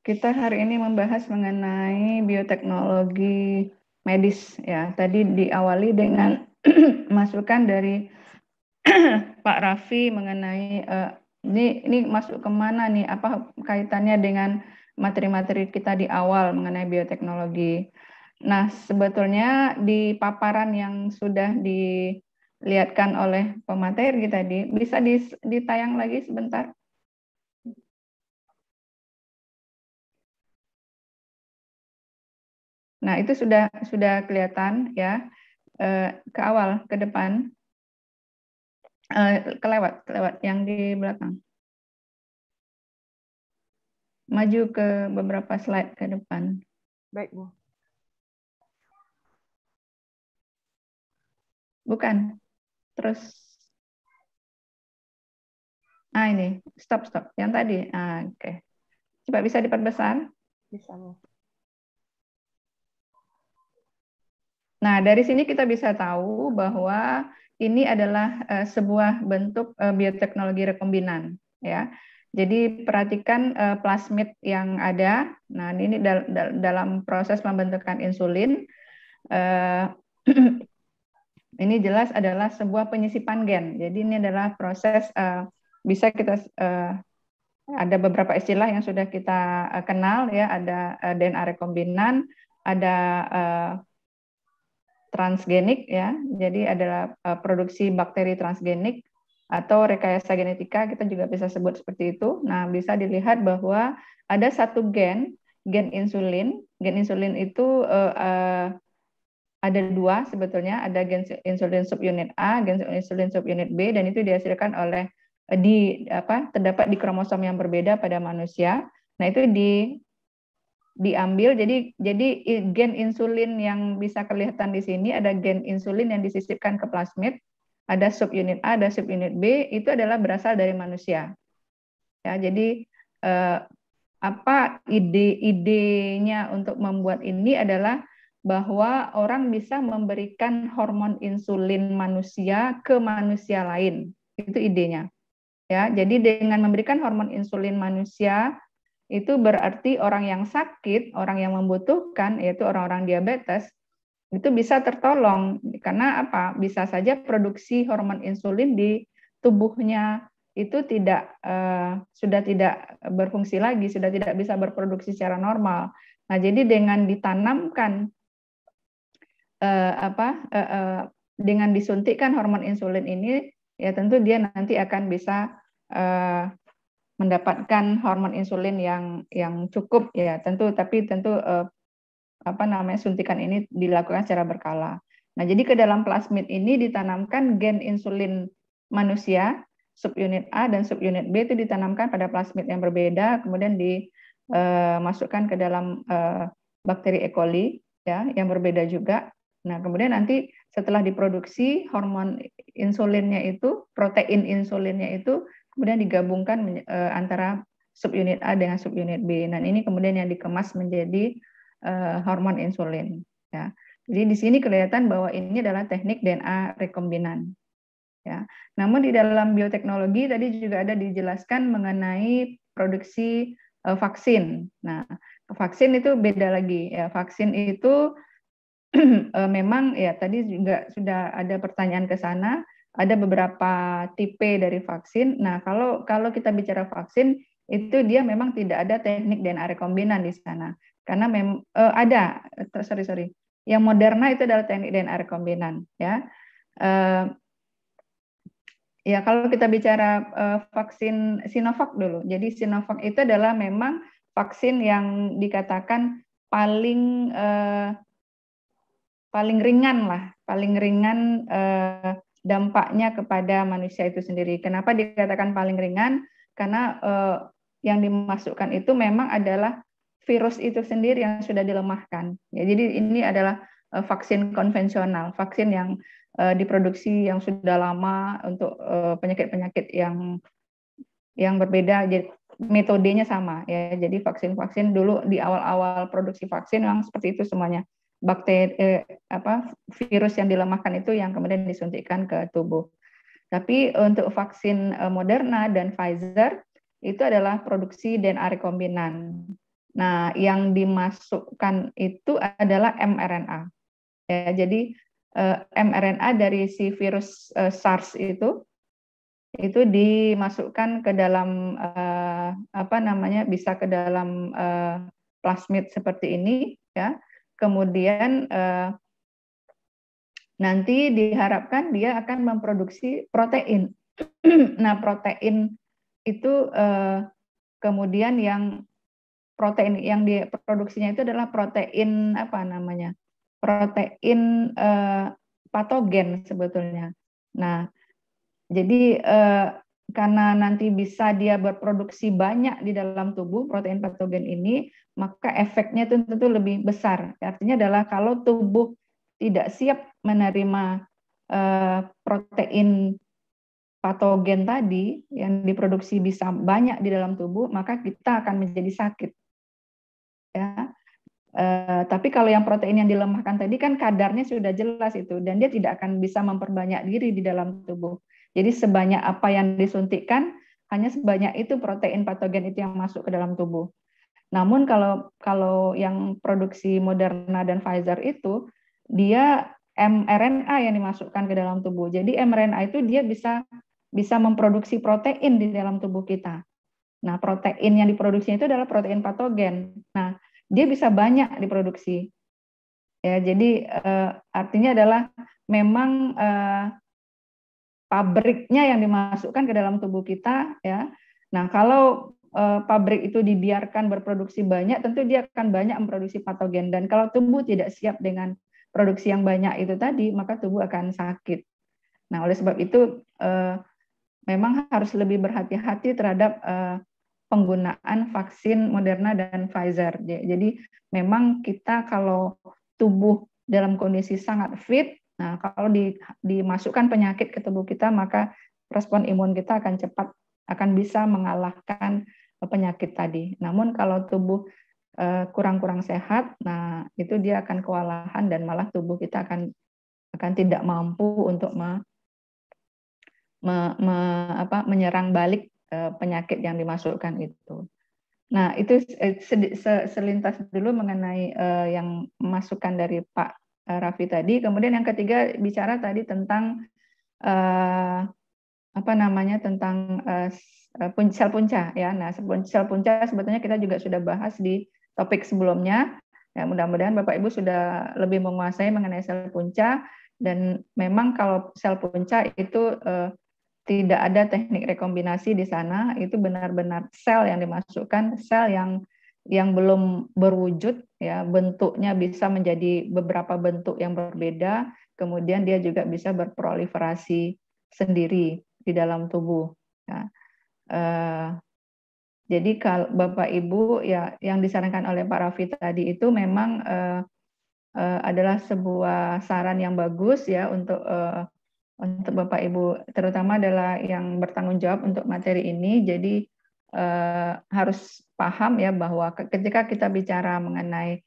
Kita hari ini membahas mengenai bioteknologi medis ya. Tadi diawali dengan masukan dari Pak Raffi mengenai ini masuk kemana nih? Apa kaitannya dengan materi-materi kita di awal mengenai bioteknologi? Nah, sebetulnya di paparan yang sudah dilihatkan oleh pemateri tadi, bisa ditayang lagi sebentar? Nah, itu sudah kelihatan ya, ke awal, ke depan, kelewat yang di belakang. Maju ke beberapa slide ke depan. Baik, Bu. Bukan. Terus. Ini, stop. Yang tadi. Oke. Coba bisa diperbesar. Bisa, Bu. Nah, dari sini kita bisa tahu bahwa ini adalah sebuah bentuk bioteknologi rekombinan, ya. Jadi perhatikan plasmid yang ada. Nah, ini dalam proses pembentukan insulin. Ini jelas adalah sebuah penyisipan gen. Jadi ini adalah proses bisa kita ada beberapa istilah yang sudah kita kenal ya. Ada DNA rekombinan, ada transgenik ya, jadi adalah produksi bakteri transgenik atau rekayasa genetika, kita juga bisa sebut seperti itu. Nah, bisa dilihat bahwa ada satu gen insulin. Gen insulin itu ada dua sebetulnya, ada gen insulin subunit A, gen insulin subunit B, dan itu dihasilkan oleh terdapat di kromosom yang berbeda pada manusia. Nah, itu diambil, jadi gen insulin yang bisa kelihatan di sini, ada gen insulin yang disisipkan ke plasmid, ada subunit A, ada subunit B, itu adalah berasal dari manusia. Ya, jadi apa idenya untuk membuat ini adalah bahwa orang bisa memberikan hormon insulin manusia ke manusia lain. Itu idenya. Ya, jadi dengan memberikan hormon insulin manusia itu berarti orang yang sakit, orang yang membutuhkan, yaitu orang-orang diabetes, itu bisa tertolong. Karena apa? Bisa saja produksi hormon insulin di tubuhnya itu sudah tidak berfungsi lagi, sudah tidak bisa berproduksi secara normal. Nah, jadi dengan ditanamkan dengan disuntikkan hormon insulin ini, ya tentu dia nanti akan bisa mendapatkan hormon insulin yang cukup ya tentu, tapi tentu suntikan ini dilakukan secara berkala. Nah, jadi ke dalam plasmid ini ditanamkan gen insulin manusia subunit A dan subunit B, itu ditanamkan pada plasmid yang berbeda, kemudian dimasukkan ke dalam bakteri E. coli ya yang berbeda juga. Nah, kemudian nanti setelah diproduksi hormon insulinnya itu, protein insulinnya itu kemudian digabungkan antara subunit A dengan subunit B. Dan ini kemudian yang dikemas menjadi hormon insulin. Ya. Jadi di sini kelihatan bahwa ini adalah teknik DNA rekombinan. Ya. Namun di dalam bioteknologi tadi juga ada dijelaskan mengenai produksi vaksin. Nah, vaksin itu beda lagi. Ya. Vaksin itu memang ya tadi juga sudah ada pertanyaan ke sana. Ada beberapa tipe dari vaksin. Nah, kalau kita bicara vaksin, itu dia memang tidak ada teknik DNA rekombinan di sana. Karena ada, sorry, yang Moderna itu adalah teknik DNA rekombinan. Ya, ya kalau kita bicara vaksin Sinovac dulu. Jadi Sinovac itu adalah memang vaksin yang dikatakan paling ringan dampaknya kepada manusia itu sendiri. Kenapa dikatakan paling ringan? Karena yang dimasukkan itu memang adalah virus itu sendiri yang sudah dilemahkan. Ya, jadi ini adalah vaksin konvensional, vaksin yang diproduksi yang sudah lama untuk penyakit-penyakit yang berbeda. Jadi metodenya sama ya. Jadi vaksin-vaksin dulu di awal-awal produksi vaksin memang seperti itu semuanya. Virus yang dilemahkan itu yang kemudian disuntikkan ke tubuh. Tapi untuk vaksin Moderna dan Pfizer itu adalah produksi DNA rekombinan. Nah, yang dimasukkan itu adalah mRNA. Ya, jadi mRNA dari si virus SARS itu dimasukkan ke dalam apa namanya, bisa ke dalam plasmid seperti ini, ya. Kemudian nanti diharapkan dia akan memproduksi protein. Nah, protein itu kemudian yang protein yang diproduksinya itu adalah protein apa namanya? Protein patogen sebetulnya. Nah, jadi karena nanti bisa dia berproduksi banyak di dalam tubuh protein patogen ini, maka efeknya itu tentu lebih besar. Artinya adalah kalau tubuh tidak siap menerima protein patogen tadi yang diproduksi bisa banyak di dalam tubuh, maka kita akan menjadi sakit. Ya. Tapi kalau yang protein yang dilemahkan tadi kan kadarnya sudah jelas itu, dan dia tidak akan bisa memperbanyak diri di dalam tubuh. Jadi sebanyak apa yang disuntikkan, hanya sebanyak itu protein patogen itu yang masuk ke dalam tubuh. Namun kalau yang produksi Moderna dan Pfizer itu, dia mRNA yang dimasukkan ke dalam tubuh. Jadi mRNA itu dia bisa memproduksi protein di dalam tubuh kita. Nah, protein yang diproduksinya itu adalah protein patogen. Nah, dia bisa banyak diproduksi. Ya, jadi artinya adalah memang pabriknya yang dimasukkan ke dalam tubuh kita, ya. Nah, kalau pabrik itu dibiarkan berproduksi banyak, tentu dia akan banyak memproduksi patogen. Dan kalau tubuh tidak siap dengan produksi yang banyak itu tadi, maka tubuh akan sakit. Nah, oleh sebab itu memang harus lebih berhati-hati terhadap penggunaan vaksin Moderna dan Pfizer. Jadi memang kita kalau tubuh dalam kondisi sangat fit, nah kalau dimasukkan penyakit ke tubuh kita, maka respon imun kita akan bisa mengalahkan penyakit tadi. Namun kalau tubuh kurang-kurang sehat, nah itu dia akan kewalahan dan malah tubuh kita akan tidak mampu untuk menyerang balik penyakit yang dimasukkan itu. Nah, itu selintas dulu mengenai yang masukan dari Pak Raffi tadi. Kemudian yang ketiga bicara tadi tentang apa namanya, tentang sel punca, ya. Nah, sel punca sebetulnya kita juga sudah bahas di topik sebelumnya. Ya, mudah-mudahan Bapak Ibu sudah lebih menguasai mengenai sel punca, dan memang kalau sel punca itu tidak ada teknik rekombinasi di sana, itu benar-benar sel yang dimasukkan, sel yang belum berwujud, ya, bentuknya bisa menjadi beberapa bentuk yang berbeda, kemudian dia juga bisa berproliferasi sendiri di dalam tubuh. Ya. Jadi kalau Bapak Ibu, ya, yang disarankan oleh Pak Raffi tadi itu memang adalah sebuah saran yang bagus, ya, untuk Bapak Ibu, terutama adalah yang bertanggung jawab untuk materi ini. Jadi harus paham, ya, bahwa ketika kita bicara mengenai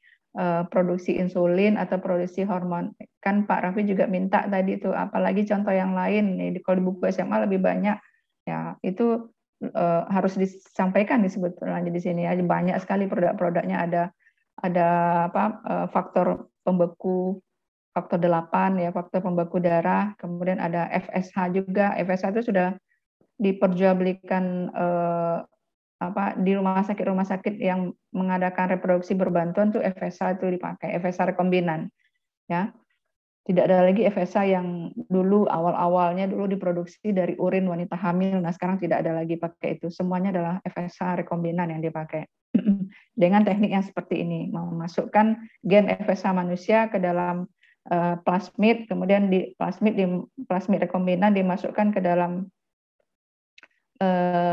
produksi insulin atau produksi hormon, kan Pak Raffi juga minta tadi itu apalagi contoh yang lain nih, kalau di buku SMA lebih banyak, ya, itu harus disampaikan sebetulnya di sini, ya, banyak sekali produk-produknya, ada apa faktor pembeku, faktor 8, ya, faktor pembeku darah, kemudian ada FSH juga. FSH itu sudah diperjualbelikan di rumah sakit yang mengadakan reproduksi berbantuan tuh FSH itu dipakai, FSH rekombinan, ya. Tidak ada lagi FSH yang dulu awal-awalnya dulu diproduksi dari urin wanita hamil. Nah, sekarang tidak ada lagi pakai itu. Semuanya adalah FSH rekombinan yang dipakai. Dengan teknik yang seperti ini, memasukkan gen FSH manusia ke dalam plasmid, kemudian di plasmid rekombinan dimasukkan ke dalam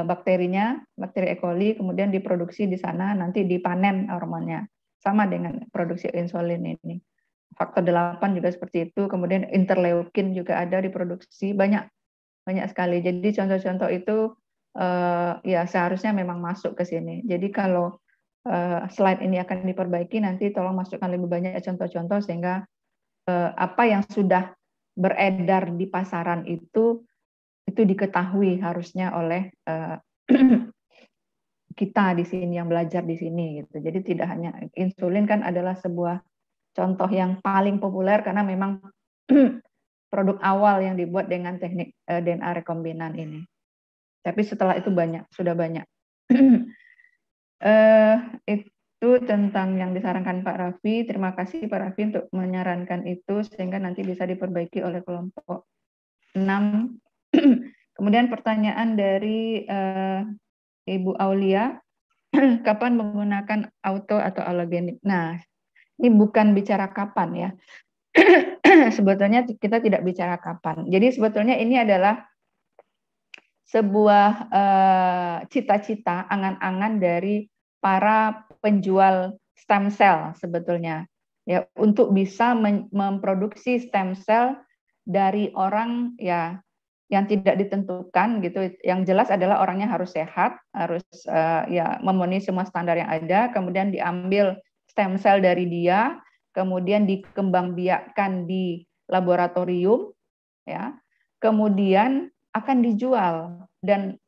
bakterinya, bakteri E. coli, kemudian diproduksi di sana, nanti dipanen hormonnya. Sama dengan produksi insulin ini. Faktor 8 juga seperti itu, kemudian interleukin juga ada diproduksi, banyak sekali. Jadi contoh-contoh itu ya seharusnya memang masuk ke sini. Jadi kalau slide ini akan diperbaiki, nanti tolong masukkan lebih banyak contoh-contoh sehingga apa yang sudah beredar di pasaran itu diketahui harusnya oleh kita di sini yang belajar di sini gitu. Jadi tidak hanya insulin kan adalah sebuah contoh yang paling populer karena memang produk awal yang dibuat dengan teknik DNA rekombinan ini. Tapi setelah itu sudah banyak. Itu tentang yang disarankan Pak Raffi. Terima kasih Pak Raffi untuk menyarankan itu sehingga nanti bisa diperbaiki oleh kelompok 6. Kemudian pertanyaan dari Ibu Aulia, kapan menggunakan auto atau allogenik? Nah, ini bukan bicara kapan ya. Sebetulnya kita tidak bicara kapan. Jadi sebetulnya ini adalah sebuah cita-cita, angan-angan dari para penjual stem cell sebetulnya, ya, untuk bisa memproduksi stem cell dari orang ya yang tidak ditentukan gitu. Yang jelas adalah orangnya harus sehat, harus ya memenuhi semua standar yang ada, kemudian diambil stem cell dari dia, kemudian dikembangbiakkan di laboratorium, ya, kemudian akan dijual dan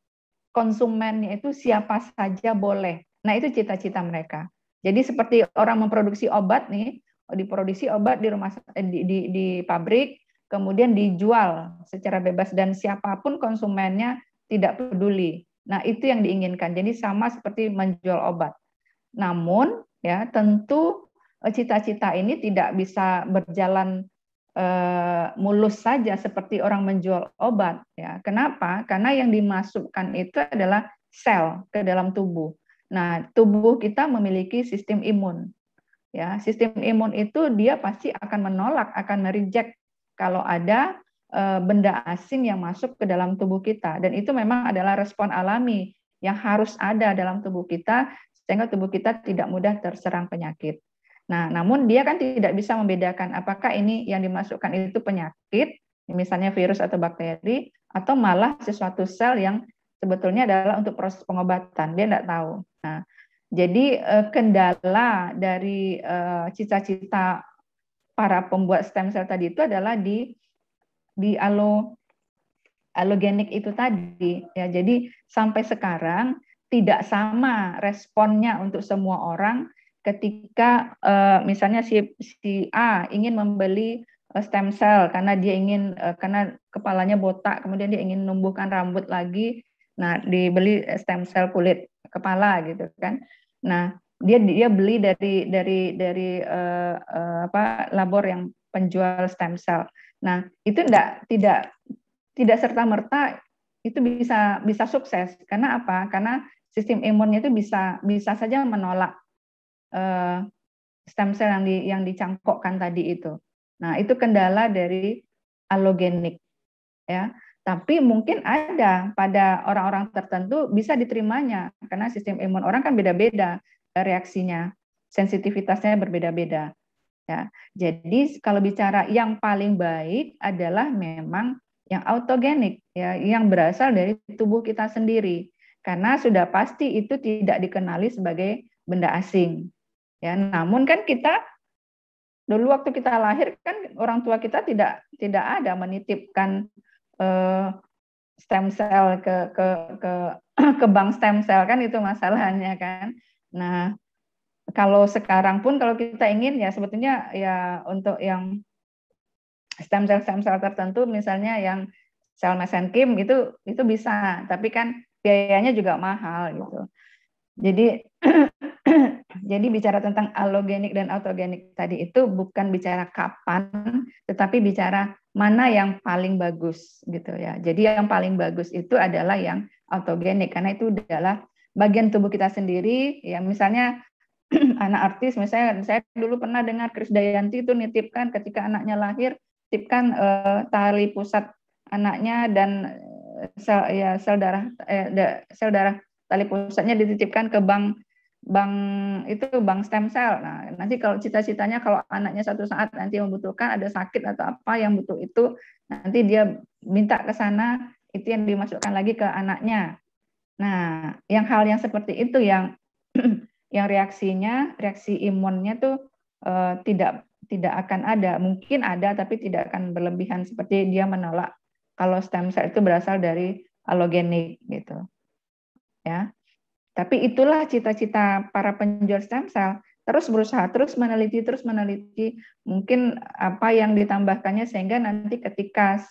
konsumennya itu siapa saja boleh. Nah, itu cita-cita mereka. Jadi seperti orang memproduksi obat nih, diproduksi obat di rumah di pabrik, kemudian dijual secara bebas dan siapapun konsumennya tidak peduli. Nah, itu yang diinginkan. Jadi sama seperti menjual obat. Namun ya tentu cita-cita ini tidak bisa berjalan mulus saja seperti orang menjual obat ya. Kenapa? Karena yang dimasukkan itu adalah sel ke dalam tubuh. Nah, tubuh kita memiliki sistem imun. Ya, sistem imun itu dia pasti akan menolak, akan mereject kalau ada benda asing yang masuk ke dalam tubuh kita, dan itu memang adalah respon alami yang harus ada dalam tubuh kita sehingga tubuh kita tidak mudah terserang penyakit. Nah, namun dia kan tidak bisa membedakan apakah ini yang dimasukkan itu penyakit, misalnya virus atau bakteri, atau malah sesuatu sel yang sebetulnya adalah untuk proses pengobatan. Dia tidak tahu. Nah, jadi kendala dari cita-cita para pembuat stem cell tadi itu adalah di allogenik itu tadi. Ya, jadi sampai sekarang tidak sama responnya untuk semua orang ketika misalnya si A ingin membeli stem cell karena dia ingin karena kepalanya botak, kemudian dia ingin menumbuhkan rambut lagi. Nah, dibeli stem cell kulit kepala gitu kan. Nah, dia beli dari labor yang penjual stem cell. Nah, itu tidak serta-merta itu bisa sukses. Karena apa? Karena sistem imunnya itu bisa saja menolak stem cell yang dicangkokkan tadi itu. Nah, itu kendala dari allogenik ya. Tapi mungkin ada pada orang-orang tertentu bisa diterimanya karena sistem imun orang kan beda-beda reaksinya, sensitivitasnya berbeda-beda. Ya, jadi kalau bicara yang paling baik adalah memang yang autogenik, ya, yang berasal dari tubuh kita sendiri, karena sudah pasti itu tidak dikenali sebagai benda asing. Ya, namun kan kita dulu waktu kita lahir kan orang tua kita tidak ada menitipkan stem cell ke bank stem cell kan, itu masalahnya kan. Nah, kalau sekarang pun kalau kita ingin ya sebetulnya ya untuk yang stem cell tertentu misalnya yang sel mesenkim itu bisa, tapi kan biayanya juga mahal gitu. Jadi jadi bicara tentang allogenik dan autogenik tadi itu bukan bicara kapan, tetapi bicara mana yang paling bagus gitu ya. Jadi yang paling bagus itu adalah yang autogenik karena itu adalah bagian tubuh kita sendiri ya. Misalnya anak artis, misalnya saya dulu pernah dengar Krisdayanti itu nitipkan ketika anaknya lahir, titipkan tali pusat anaknya dan sel darah tali pusatnya dititipkan ke bank stem cell. Nah, nanti kalau cita-citanya kalau anaknya satu saat nanti membutuhkan, ada sakit atau apa yang butuh itu, nanti dia minta ke sana, itu yang dimasukkan lagi ke anaknya. Nah, yang hal yang seperti itu yang yang reaksi imunnya tuh tidak akan ada, mungkin ada tapi tidak akan berlebihan seperti dia menolak kalau stem cell itu berasal dari allogenik gitu. Ya. Tapi itulah cita-cita para penjual stem cell, terus berusaha, terus meneliti, mungkin apa yang ditambahkannya sehingga nanti ketika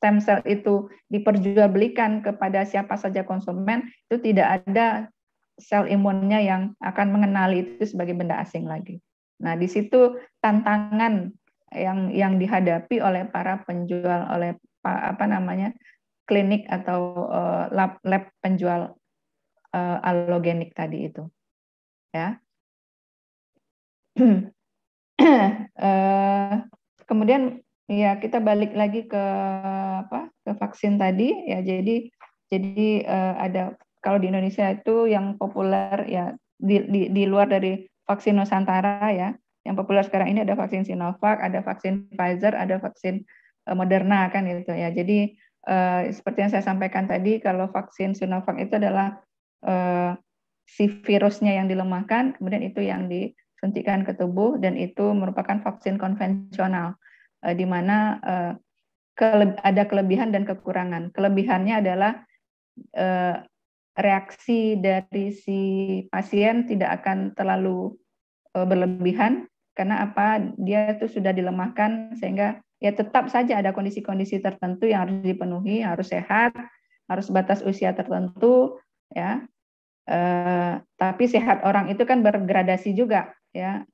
stem cell itu diperjualbelikan kepada siapa saja konsumen, itu tidak ada sel imunnya yang akan mengenali itu sebagai benda asing lagi. Nah, di situ tantangan yang dihadapi oleh para penjual, oleh klinik atau lab penjual allogenik tadi itu, ya. Kemudian ya kita balik lagi ke vaksin tadi ya. Jadi ada, kalau di Indonesia itu yang populer ya di luar dari vaksin Nusantara ya, yang populer sekarang ini ada vaksin Sinovac, ada vaksin Pfizer, ada vaksin Moderna kan itu ya. Jadi seperti yang saya sampaikan tadi, kalau vaksin Sinovac itu adalah si virusnya yang dilemahkan, kemudian itu yang disuntikan ke tubuh, dan itu merupakan vaksin konvensional, di mana ada kelebihan dan kekurangan. Kelebihannya adalah reaksi dari si pasien tidak akan terlalu berlebihan, karena dia itu sudah dilemahkan, sehingga ya tetap saja ada kondisi-kondisi tertentu yang harus dipenuhi, harus sehat, harus batas usia tertentu, ya. Tapi sehat orang itu kan bergradasi juga, ya.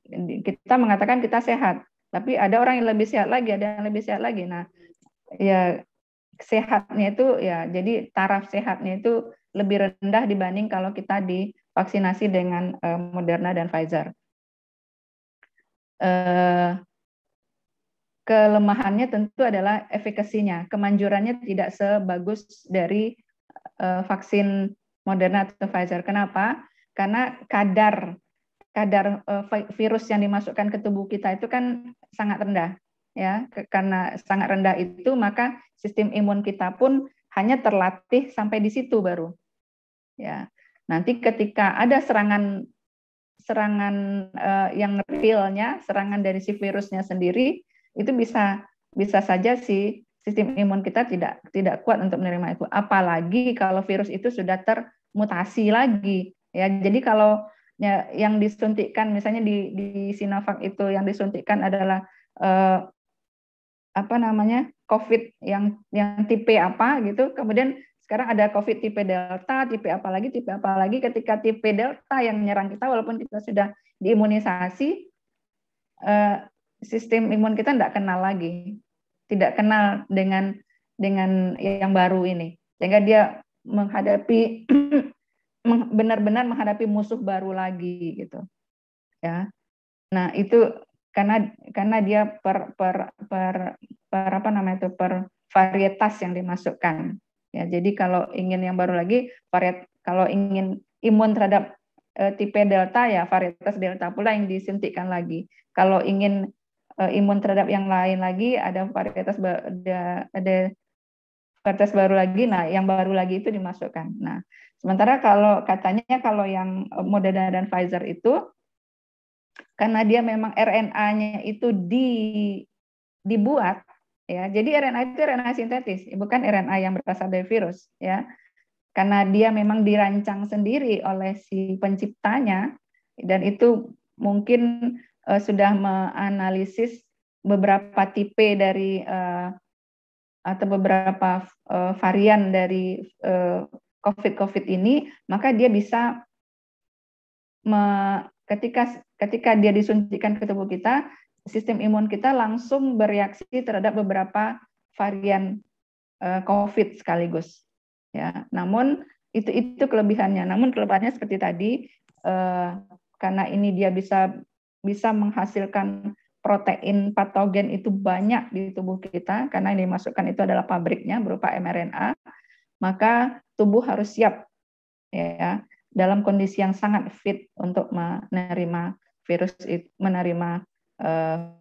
Kita mengatakan kita sehat, tapi ada orang yang lebih sehat lagi, ada yang lebih sehat lagi. Nah, ya sehatnya itu ya, jadi taraf sehatnya itu lebih rendah dibanding kalau kita divaksinasi dengan Moderna dan Pfizer. Kelemahannya tentu adalah efikasinya, kemanjurannya tidak sebagus dari vaksin Moderna atau Pfizer. Kenapa? Karena kadar virus yang dimasukkan ke tubuh kita itu kan sangat rendah, ya. Karena sangat rendah itu, maka sistem imun kita pun hanya terlatih sampai di situ baru, ya. Nanti ketika ada serangan yang realnya, serangan dari si virusnya sendiri, itu bisa saja si sistem imun kita tidak kuat untuk menerima itu. Apalagi kalau virus itu sudah termutasi lagi, ya. Jadi kalau yang disuntikkan, misalnya di Sinovac itu yang disuntikkan adalah COVID yang tipe apa gitu, kemudian sekarang ada COVID tipe Delta, tipe apa lagi, ketika tipe Delta yang menyerang kita, walaupun kita sudah diimunisasi, sistem imun kita tidak kenal lagi, tidak kenal dengan yang baru ini, sehingga dia benar-benar menghadapi musuh baru lagi gitu, ya. Nah, itu karena dia per varietas yang dimasukkan, ya. Jadi kalau ingin yang baru lagi, kalau ingin imun terhadap tipe Delta, ya varietas Delta pula yang disuntikkan lagi. Kalau ingin imun terhadap yang lain lagi, ada varietas baru lagi. Nah, yang baru lagi itu dimasukkan. Nah, sementara kalau yang Moderna dan Pfizer itu, karena dia memang RNA-nya itu dibuat, ya. Jadi RNA itu RNA sintetis, bukan RNA yang berasal dari virus, ya. Karena dia memang dirancang sendiri oleh si penciptanya, dan itu mungkin sudah menganalisis beberapa tipe dari atau beberapa varian dari COVID ini, maka dia bisa ketika dia disuntikan ke tubuh kita, sistem imun kita langsung bereaksi terhadap beberapa varian COVID sekaligus, ya. Namun itu kelebihannya. Namun kelebihannya seperti tadi, karena ini dia bisa menghasilkan protein patogen itu banyak di tubuh kita, karena yang dimasukkan itu adalah pabriknya berupa mRNA, maka tubuh harus siap, ya, dalam kondisi yang sangat fit untuk menerima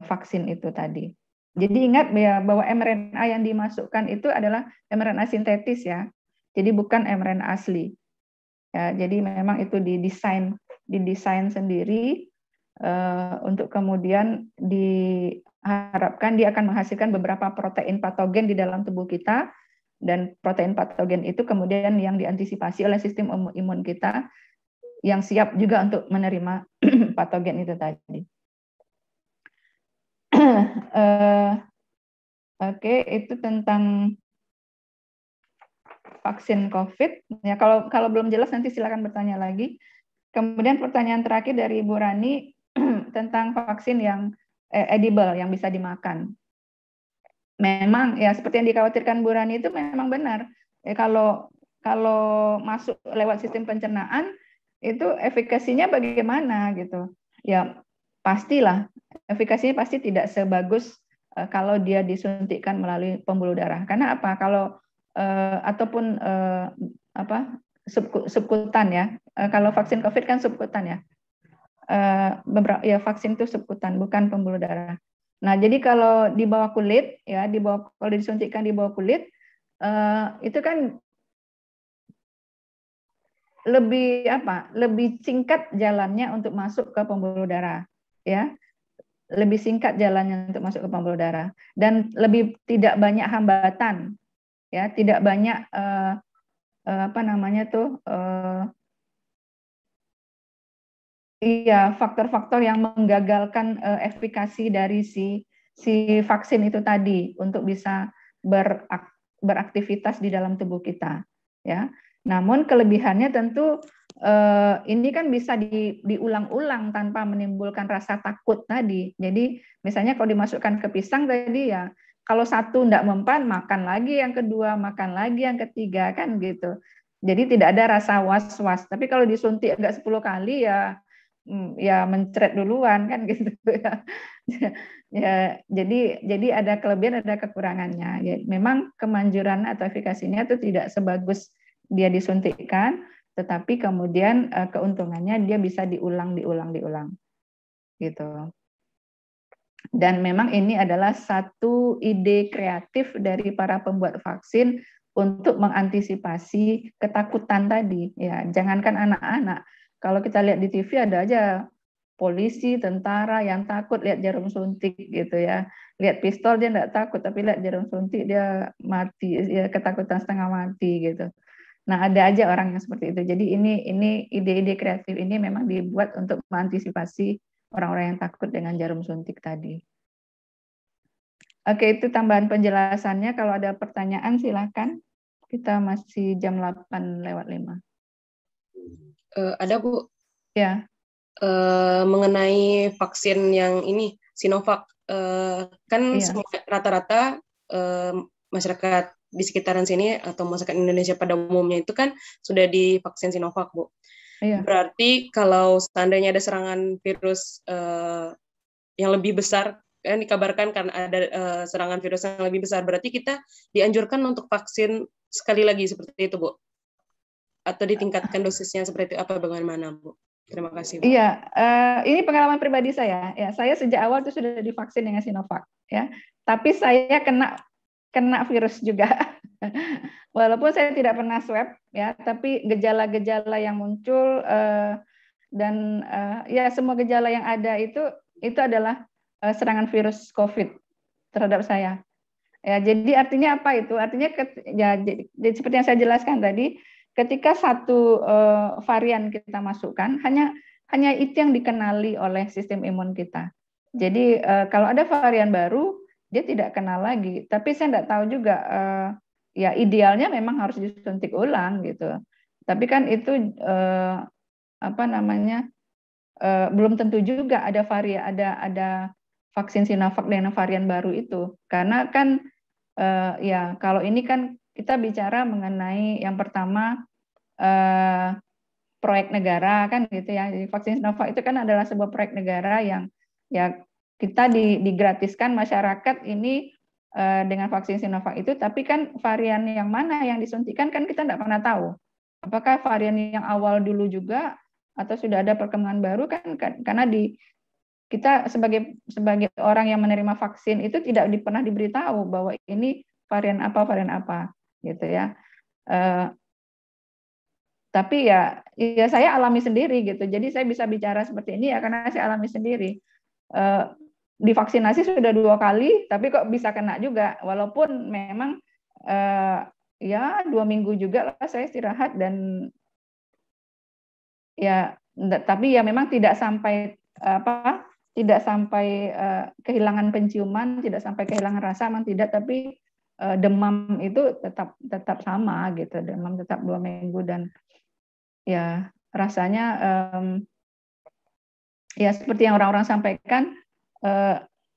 vaksin itu tadi. Jadi ingat ya, bahwa mRNA yang dimasukkan itu adalah mRNA sintetis, ya. Jadi bukan mRNA asli. Ya, jadi memang itu didesain sendiri untuk kemudian diharapkan dia akan menghasilkan beberapa protein patogen di dalam tubuh kita, dan protein patogen itu kemudian yang diantisipasi oleh sistem imun kita, yang siap juga untuk menerima patogen itu tadi. Oke, itu tentang vaksin COVID. Ya, kalau belum jelas nanti silakan bertanya lagi. Kemudian pertanyaan terakhir dari Ibu Rani tentang vaksin yang edible, yang bisa dimakan. Memang ya seperti yang dikhawatirkan Bu Rani itu memang benar. Kalau masuk lewat sistem pencernaan itu efikasinya bagaimana gitu. Ya pastilah efikasinya pasti tidak sebagus kalau dia disuntikkan melalui pembuluh darah. Karena apa? Kalau ataupun apa subkutan ya. Kalau vaksin COVID kan subkutan ya. Beberapa ya vaksin itu subkutan bukan pembuluh darah. Nah, jadi kalau di bawah kulit ya, kalau disuntikkan di bawah kulit itu kan lebih singkat jalannya untuk masuk ke pembuluh darah ya, lebih singkat jalannya untuk masuk ke pembuluh darah dan lebih tidak banyak hambatan ya, tidak banyak apa namanya tuh iya, faktor-faktor yang menggagalkan efikasi dari si vaksin itu tadi untuk bisa beraktivitas di dalam tubuh kita, ya. Namun kelebihannya tentu ini kan bisa diulang-ulang tanpa menimbulkan rasa takut tadi. Jadi misalnya kalau dimasukkan ke pisang tadi ya, kalau satu tidak mempan, makan lagi yang kedua, makan lagi yang ketiga kan gitu. Jadi tidak ada rasa was-was. Tapi kalau disuntik enggak 10 kali ya ya mencret duluan kan gitu ya. Ya, jadi ada kelebihan ada kekurangannya. Ya, memang kemanjuran atau efikasinya itu tidak sebagus dia disuntikkan, tetapi kemudian keuntungannya dia bisa diulang gitu. Dan memang ini adalah satu ide kreatif dari para pembuat vaksin untuk mengantisipasi ketakutan tadi. Ya, jangankan anak-anak. Kalau kita lihat di TV ada aja polisi, tentara yang takut lihat jarum suntik gitu ya. Lihat pistol dia enggak takut, tapi lihat jarum suntik dia mati, ya ketakutan setengah mati gitu. Nah, ada aja orang yang seperti itu. Jadi ini ide-ide kreatif ini memang dibuat untuk mengantisipasi orang-orang yang takut dengan jarum suntik tadi. Oke, itu tambahan penjelasannya. Kalau ada pertanyaan silakan. Kita masih jam 8:05. Ada Bu. Ya. Mengenai vaksin yang ini Sinovac, kan Iya. rata-rata masyarakat di sekitaran sini atau masyarakat Indonesia pada umumnya itu kan sudah divaksin Sinovac, Bu. Iya. Berarti kalau seandainya ada serangan virus yang lebih besar, kan dikabarkan kan ada serangan virus yang lebih besar, berarti kita dianjurkan untuk vaksin sekali lagi seperti itu, Bu? Atau ditingkatkan dosisnya seperti itu, apa bagaimana, Bu? Terima kasih, Bu. Iya, ini pengalaman pribadi saya. Ya, saya sejak awal itu sudah divaksin dengan Sinovac, ya. Tapi saya kena virus juga. Walaupun saya tidak pernah swab, ya, tapi gejala-gejala yang muncul dan ya semua gejala yang ada itu adalah serangan virus COVID terhadap saya. Ya, jadi artinya apa itu? Artinya ya, jadi seperti yang saya jelaskan tadi. Ketika satu varian kita masukkan, hanya itu yang dikenali oleh sistem imun kita. Jadi kalau ada varian baru, dia tidak kenal lagi. Tapi saya tidak tahu juga, ya idealnya memang harus disuntik ulang gitu. Tapi kan itu apa namanya belum tentu juga ada ada vaksin Sinovac dengan varian baru itu. Karena kan ya kalau ini kan kita bicara mengenai yang pertama proyek negara kan gitu ya. Jadi vaksin Sinovac itu kan adalah sebuah proyek negara yang ya kita digratiskan masyarakat ini dengan vaksin Sinovac itu, tapi kan varian yang mana yang disuntikan kan kita tidak pernah tahu. Apakah varian yang awal dulu juga atau sudah ada perkembangan baru kan karena kita sebagai orang yang menerima vaksin itu tidak pernah diberitahu bahwa ini varian apa gitu ya. Tapi ya saya alami sendiri gitu. Jadi saya bisa bicara seperti ini ya karena saya alami sendiri. Divaksinasi sudah 2 kali, tapi kok bisa kena juga. Walaupun memang ya 2 minggu juga lah saya istirahat dan ya tapi ya memang tidak sampai tidak sampai kehilangan penciuman, tidak sampai kehilangan rasa, memang tidak, tapi demam itu tetap sama gitu, demam tetap 2 minggu, dan ya rasanya ya seperti yang orang-orang sampaikan,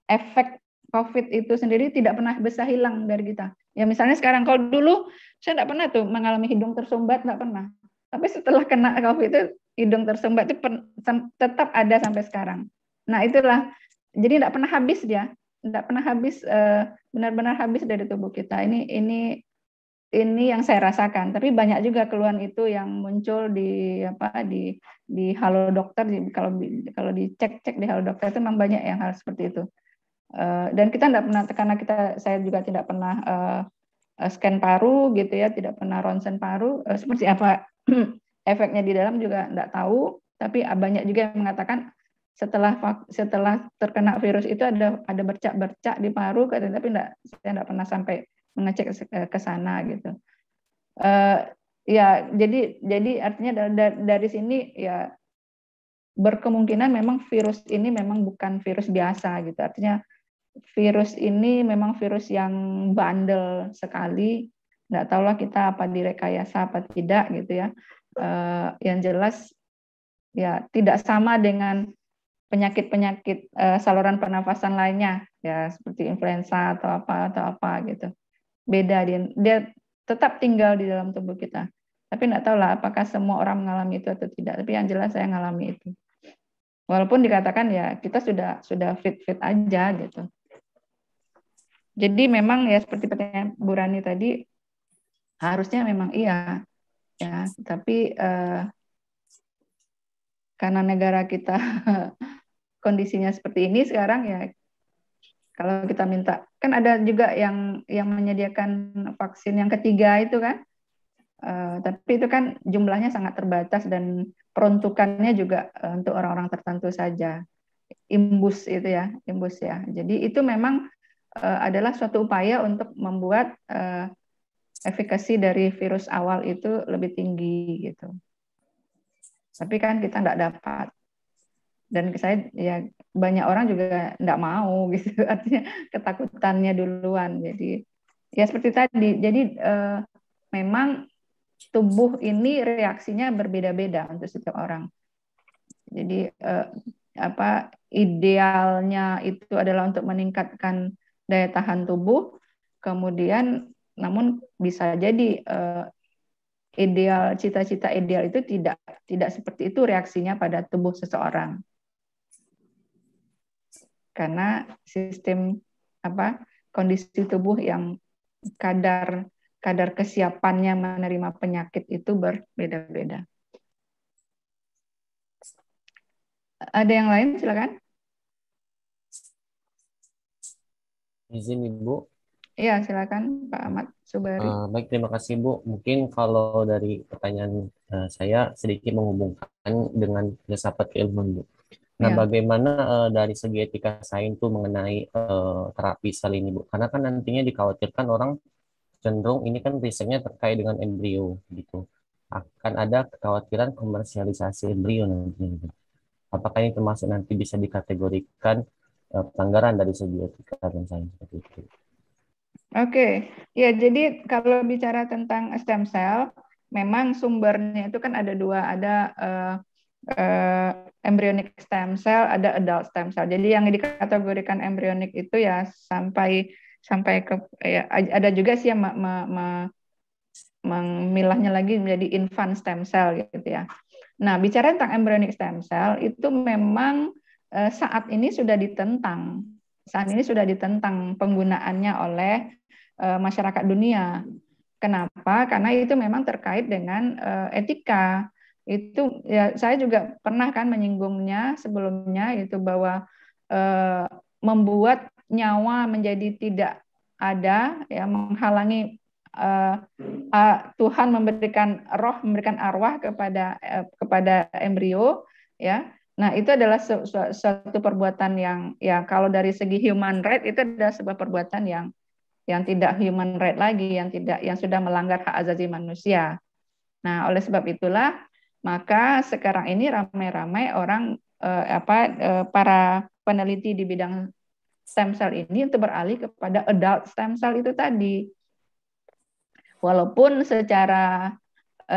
efek COVID itu sendiri tidak pernah bisa hilang dari kita. Ya misalnya sekarang, kalau dulu saya tidak pernah tuh mengalami hidung tersumbat, tidak pernah. Tapi setelah kena COVID itu hidung tersumbat itu tetap ada sampai sekarang. Nah itulah, jadi tidak pernah habis dia, tidak pernah habis, benar-benar habis dari tubuh kita. Ini yang saya rasakan. Tapi banyak juga keluhan itu yang muncul di Halo Dokter. Kalau dicek di Halo Dokter itu memang banyak yang hal seperti itu. Dan kita tidak pernah, karena saya juga tidak pernah scan paru gitu ya, tidak pernah ronsen paru, seperti apa efeknya di dalam juga tidak tahu. Tapi banyak juga yang mengatakan setelah terkena virus itu ada bercak-bercak di paru, tapi saya tidak pernah sampai mengecek ke sana gitu. Ya jadi artinya dari sini ya berkemungkinan memang virus ini memang bukan virus biasa gitu. Artinya virus ini memang virus yang bandel sekali. Nggak tahulah kita apa direkayasa apa tidak gitu ya. Yang jelas ya tidak sama dengan penyakit-penyakit saluran pernafasan lainnya ya, seperti influenza atau apa gitu. Beda, dia tetap tinggal di dalam tubuh kita. Tapi nggak tahu lah apakah semua orang mengalami itu atau tidak. Tapi yang jelas saya mengalami itu. Walaupun dikatakan ya kita sudah fit aja gitu. Jadi memang ya seperti pertanyaan Bu Rani tadi, harusnya memang iya ya. Tapi karena negara kita kondisinya seperti ini sekarang ya, kalau kita minta, kan ada juga yang menyediakan vaksin yang ketiga itu kan, tapi itu kan jumlahnya sangat terbatas dan peruntukannya juga untuk orang-orang tertentu saja, imbus ya. Jadi itu memang adalah suatu upaya untuk membuat efikasi dari virus awal itu lebih tinggi gitu. Tapi kan kita nggak dapat. Dan saya ya banyak orang juga nggak mau gitu, artinya ketakutannya duluan. Jadi ya seperti tadi, jadi memang tubuh ini reaksinya berbeda-beda untuk setiap orang. Jadi idealnya itu adalah untuk meningkatkan daya tahan tubuh, kemudian namun bisa jadi cita-cita ideal itu tidak seperti itu reaksinya pada tubuh seseorang. Karena sistem kondisi tubuh yang kadar kesiapannya menerima penyakit itu berbeda-beda. Ada yang lain, silakan. Izin Ibu. Iya, silakan Pak Ahmad Subari. Baik, terima kasih Bu. Mungkin kalau dari pertanyaan saya sedikit menghubungkan dengan filsafat keilmuan Bu. Nah, bagaimana dari segi etika sains itu mengenai terapi sel ini, Bu? Karena kan nantinya dikhawatirkan orang cenderung ini kan risetnya terkait dengan embrio, gitu. Akan ada kekhawatiran komersialisasi embrio nantinya, gitu. Apakah ini termasuk nanti bisa dikategorikan pelanggaran dari segi etika dan sains seperti itu? Oke, ya jadi kalau bicara tentang stem cell, memang sumbernya itu kan ada dua, ada embryonic stem cell, ada adult stem cell. Jadi yang dikategorikan embryonic itu ya sampai ke ya, ada juga sih yang memilahnya lagi menjadi infant stem cell gitu ya. Nah, bicara tentang embryonic stem cell itu memang saat ini sudah ditentang. Saat ini sudah ditentang penggunaannya oleh masyarakat dunia. Kenapa? Karena itu memang terkait dengan etika. Itu ya saya juga pernah kan menyinggungnya sebelumnya, itu bahwa membuat nyawa menjadi tidak ada ya, menghalangi Tuhan memberikan arwah kepada embrio ya. Nah, itu adalah suatu perbuatan yang ya kalau dari segi human right itu adalah sebuah perbuatan yang tidak human right lagi, yang sudah melanggar hak asasi manusia. Nah, oleh sebab itulah Maka sekarang ini ramai-ramai orang para peneliti di bidang stem cell ini untuk beralih kepada adult stem cell itu tadi. Walaupun secara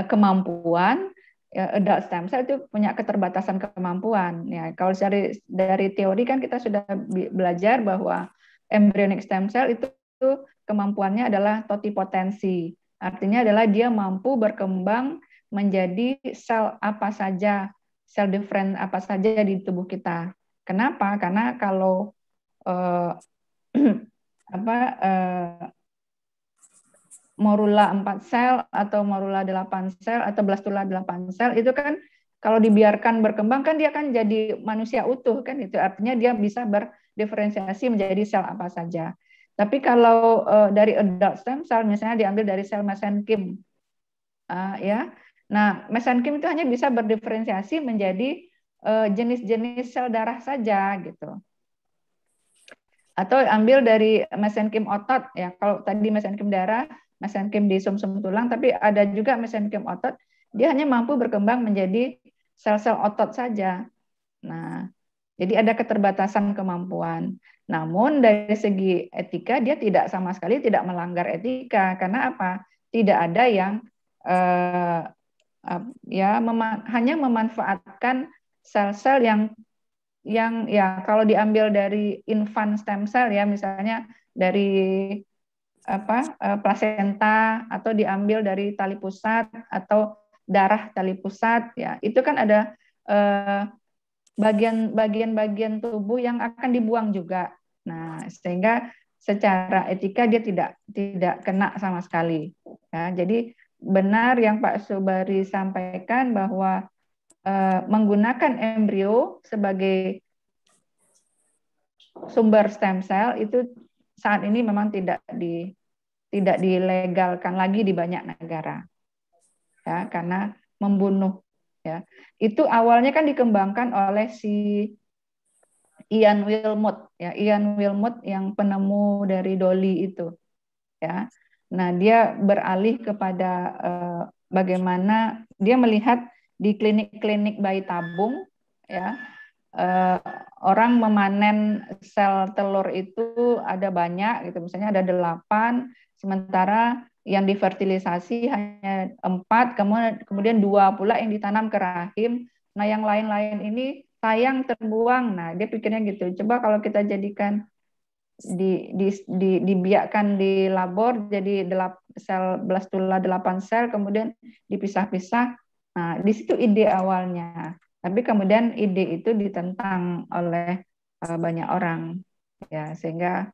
kemampuan adult stem cell itu punya keterbatasan kemampuan. Ya, kalau dari teori kan kita sudah belajar bahwa embryonic stem cell itu kemampuannya adalah totipotensi. Artinya adalah dia mampu berkembang menjadi sel apa saja, sel different apa saja di tubuh kita. Kenapa? Karena kalau morula 4 sel atau morula 8 sel atau blastula 8 sel itu kan kalau dibiarkan berkembang kan dia kan jadi manusia utuh kan, itu artinya dia bisa berdiferensiasi menjadi sel apa saja. Tapi kalau dari adult stem cell misalnya diambil dari sel mesenchyme, ya. Nah, mesenchyme itu hanya bisa berdiferensiasi menjadi jenis-jenis sel darah saja gitu. Atau ambil dari mesenchyme otot ya. Kalau tadi mesenchyme darah, mesenchyme di sumsum tulang, tapi ada juga mesenchyme otot, dia hanya mampu berkembang menjadi sel-sel otot saja. Nah, jadi ada keterbatasan kemampuan. Namun dari segi etika dia tidak sama sekali tidak melanggar etika. Karena apa? Tidak ada yang hanya memanfaatkan sel-sel yang ya kalau diambil dari infant stem cell ya, misalnya dari plasenta atau diambil dari tali pusat atau darah tali pusat ya, itu kan ada bagian-bagian tubuh yang akan dibuang juga. Nah, sehingga secara etika dia tidak kena sama sekali. Ya, jadi benar yang Pak Subari sampaikan bahwa menggunakan embrio sebagai sumber stem cell itu saat ini memang tidak dilegalkan lagi di banyak negara. Ya, karena membunuh ya. Itu awalnya kan dikembangkan oleh si Ian Wilmot ya, Ian Wilmot yang penemu dari Dolly itu ya. Nah, dia beralih kepada bagaimana dia melihat di klinik-klinik bayi tabung ya, orang memanen sel telur itu ada banyak gitu, misalnya ada 8, sementara yang difertilisasi hanya 4, kemudian 2 pula yang ditanam ke rahim. Nah, yang lain-lain ini sayang terbuang. Nah, dia pikirnya gitu. Coba kalau kita jadikan dibiarkan di labor jadi sel blastula 8 sel kemudian dipisah-pisah. Nah, di situ ide awalnya. Tapi kemudian ide itu ditentang oleh banyak orang ya, sehingga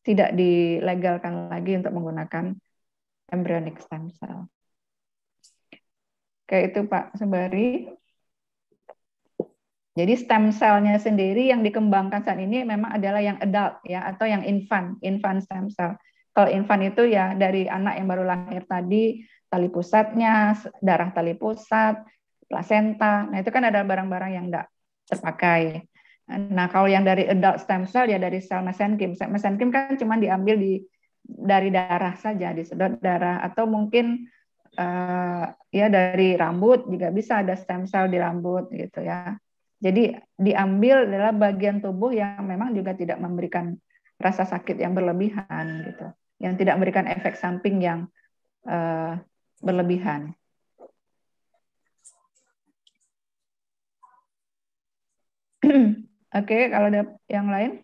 tidak dilegalkan lagi untuk menggunakan embryonic stem cell. Kayak itu Pak Subari. Jadi stem cell-nya sendiri yang dikembangkan saat ini memang adalah yang adult ya, atau yang infant stem cell. Kalau infant itu ya dari anak yang baru lahir tadi, tali pusatnya, darah tali pusat, plasenta. Nah, itu kan ada barang-barang yang tidak terpakai. Nah, kalau yang dari adult stem cell ya dari sel mesenchyme. Mesenchyme kan cuma diambil dari darah saja, disedot darah, atau mungkin ya dari rambut juga bisa ada stem cell di rambut gitu ya. Jadi diambil adalah bagian tubuh yang memang juga tidak memberikan rasa sakit yang berlebihan gitu, yang tidak memberikan efek samping yang berlebihan. Oke, kalau ada yang lain?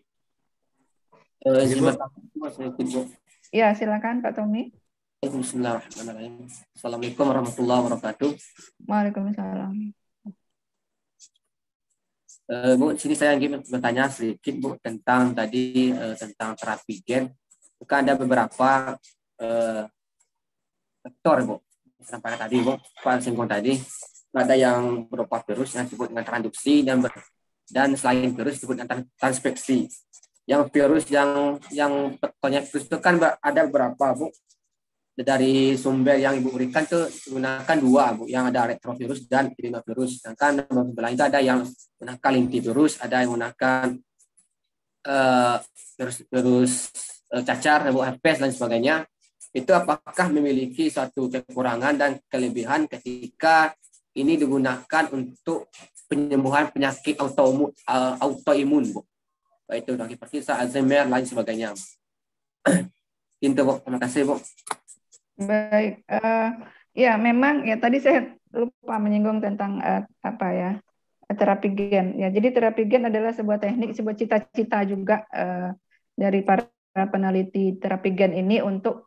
Ya, silakan Pak Tommy. Bismillahirrahmanirrahim. Assalamualaikum warahmatullahi wabarakatuh. Waalaikumsalam. Bu, sini saya ingin bertanya sedikit Bu tentang tadi tentang terapi gen. Bukan ada beberapa faktor Bu. Sampai tadi Bu, Pak singgung tadi ada yang berupa virus yang disebut dengan transduksi dan selain virus disebut dengan transfeksi. Yang virus yang betulnya virus itu kan ada beberapa Bu. Dari sumber yang Ibu berikan tuh menggunakan 2 Bu, yang ada retrovirus dan adenovirus. Sedangkan beberapa itu ada yang menggunakan lentivirus, ada yang menggunakan virus cacar, Bu, herpes dan sebagainya. itu apakah memiliki suatu kekurangan dan kelebihan ketika ini digunakan untuk penyembuhan penyakit autoimun, Bu. Baik itu hipertensi, Alzheimer, lain sebagainya. Itu, Bu. Terima kasih, Bu. Baik, ya memang ya tadi saya lupa menyinggung tentang terapi gen. Ya, jadi terapi gen adalah sebuah teknik, sebuah cita-cita juga dari para peneliti terapi gen ini untuk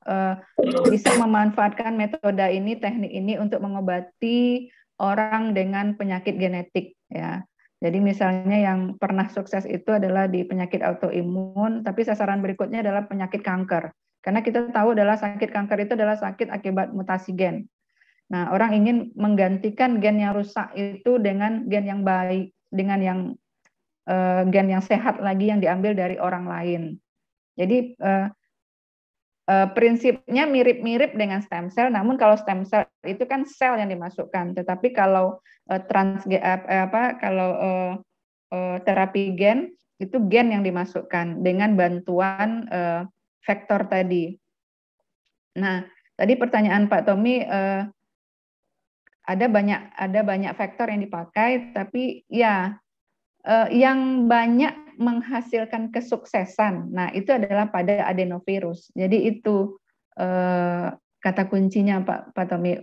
bisa memanfaatkan metode ini, teknik ini untuk mengobati orang dengan penyakit genetik. Ya, jadi misalnya yang pernah sukses itu adalah di penyakit autoimun, tapi sasaran berikutnya adalah penyakit kanker. Karena kita tahu adalah sakit kanker itu adalah sakit akibat mutasi gen. Nah, orang ingin menggantikan gen yang rusak itu dengan gen yang baik, dengan yang gen yang sehat lagi yang diambil dari orang lain. Jadi prinsipnya mirip-mirip dengan stem cell, namun kalau stem cell itu kan sel yang dimasukkan, tetapi kalau terapi gen itu gen yang dimasukkan dengan bantuan vektor tadi. Nah, tadi pertanyaan Pak Tommy, ada banyak vektor yang dipakai, tapi ya yang banyak menghasilkan kesuksesan. Nah, itu adalah pada adenovirus. Jadi itu kata kuncinya Pak Tommy.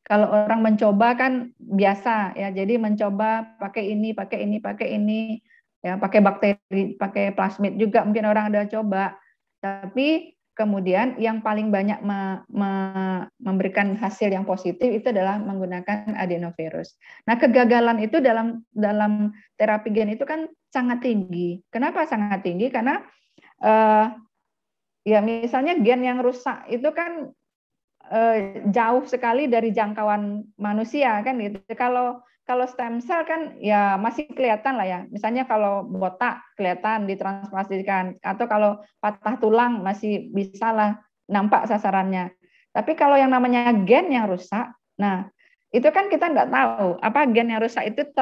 Kalau orang mencoba kan biasa ya. Jadi mencoba pakai ini, ya pakai bakteri, pakai plasmid juga mungkin orang ada coba. Tapi kemudian yang paling banyak memberikan hasil yang positif itu adalah menggunakan adenovirus. Nah, kegagalan itu dalam terapi gen itu kan sangat tinggi. Kenapa sangat tinggi? Karena ya misalnya gen yang rusak itu kan jauh sekali dari jangkauan manusia kan gitu. Kalau stem cell kan ya masih kelihatan lah ya. Misalnya kalau botak kelihatan ditransplantasikan, atau kalau patah tulang masih bisa lah nampak sasarannya. Tapi kalau yang namanya gen yang rusak, nah itu kan kita nggak tahu apa gen yang rusak itu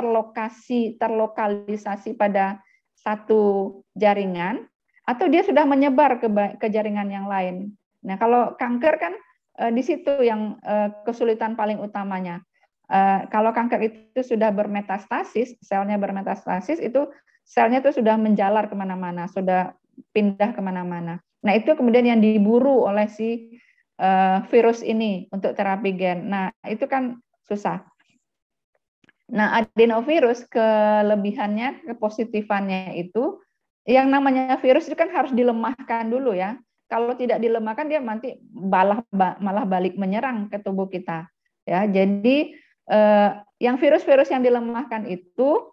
terlokalisasi pada satu jaringan atau dia sudah menyebar ke jaringan yang lain. Nah, kalau kanker kan di situ yang kesulitan paling utamanya. Kalau kanker itu sudah bermetastasis, selnya bermetastasis, itu selnya itu sudah menjalar kemana-mana, sudah pindah kemana-mana. Nah, itu kemudian yang diburu oleh si virus ini untuk terapi gen. Nah, itu kan susah. Nah, adenovirus kelebihannya, kepositifannya itu, yang namanya virus itu kan harus dilemahkan dulu ya. Kalau tidak dilemahkan dia nanti malah balik menyerang ke tubuh kita. Ya, jadi yang virus-virus yang dilemahkan itu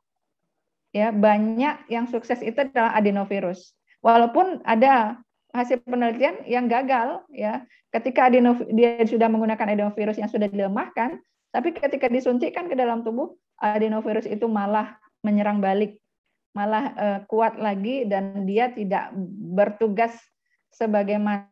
ya banyak yang sukses itu adalah adenovirus. Walaupun ada hasil penelitian yang gagal ya, ketika dia sudah menggunakan adenovirus yang sudah dilemahkan, tapi ketika disuntikkan ke dalam tubuh, adenovirus itu malah menyerang balik, malah kuat lagi dan dia tidak bertugas sebagaimana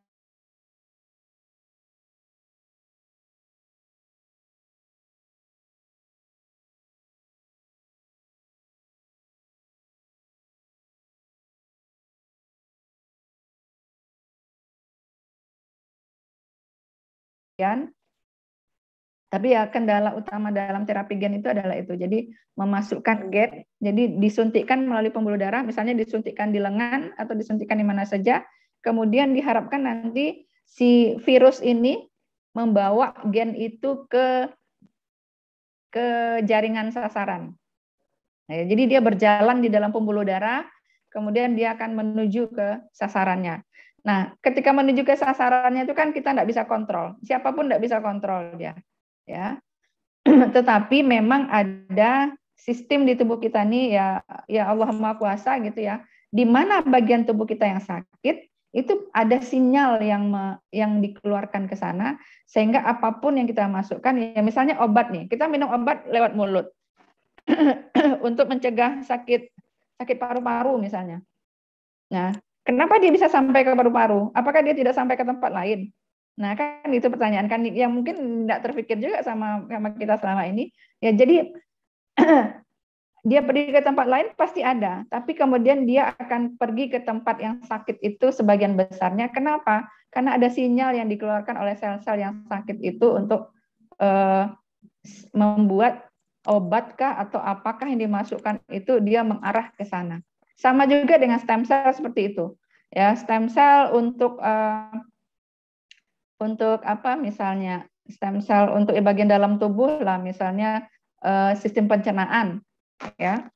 tapi ya kendala utama dalam terapi gen itu adalah itu. Jadi memasukkan gen, jadi disuntikkan melalui pembuluh darah, misalnya disuntikkan di lengan atau disuntikkan di mana saja, kemudian diharapkan nanti si virus ini membawa gen itu ke jaringan sasaran. Nah, jadi dia berjalan di dalam pembuluh darah, kemudian dia akan menuju ke sasarannya. Nah, ketika menuju ke sasarannya itu kan kita tidak bisa kontrol, siapapun tidak bisa kontrol dia, ya. Tetapi memang ada sistem di tubuh kita nih ya Allah Maha Kuasa gitu ya. Di mana bagian tubuh kita yang sakit itu ada sinyal yang dikeluarkan ke sana sehingga apapun yang kita masukkan ya misalnya obat nih, kita minum obat lewat mulut untuk mencegah sakit paru-paru misalnya. Nah, kenapa dia bisa sampai ke paru-paru? Apakah dia tidak sampai ke tempat lain? Nah, kan itu pertanyaan kan yang mungkin tidak terpikir juga sama kita selama ini. Ya, jadi dia pergi ke tempat lain pasti ada, tapi kemudian dia akan pergi ke tempat yang sakit itu sebagian besarnya. Kenapa? Karena ada sinyal yang dikeluarkan oleh sel-sel yang sakit itu untuk membuat obat kah atau apakah yang dimasukkan itu dia mengarah ke sana. Sama juga dengan stem cell seperti itu. Ya, stem cell untuk apa misalnya stem cell untuk bagian dalam tubuh lah, misalnya sistem pencernaan, ya.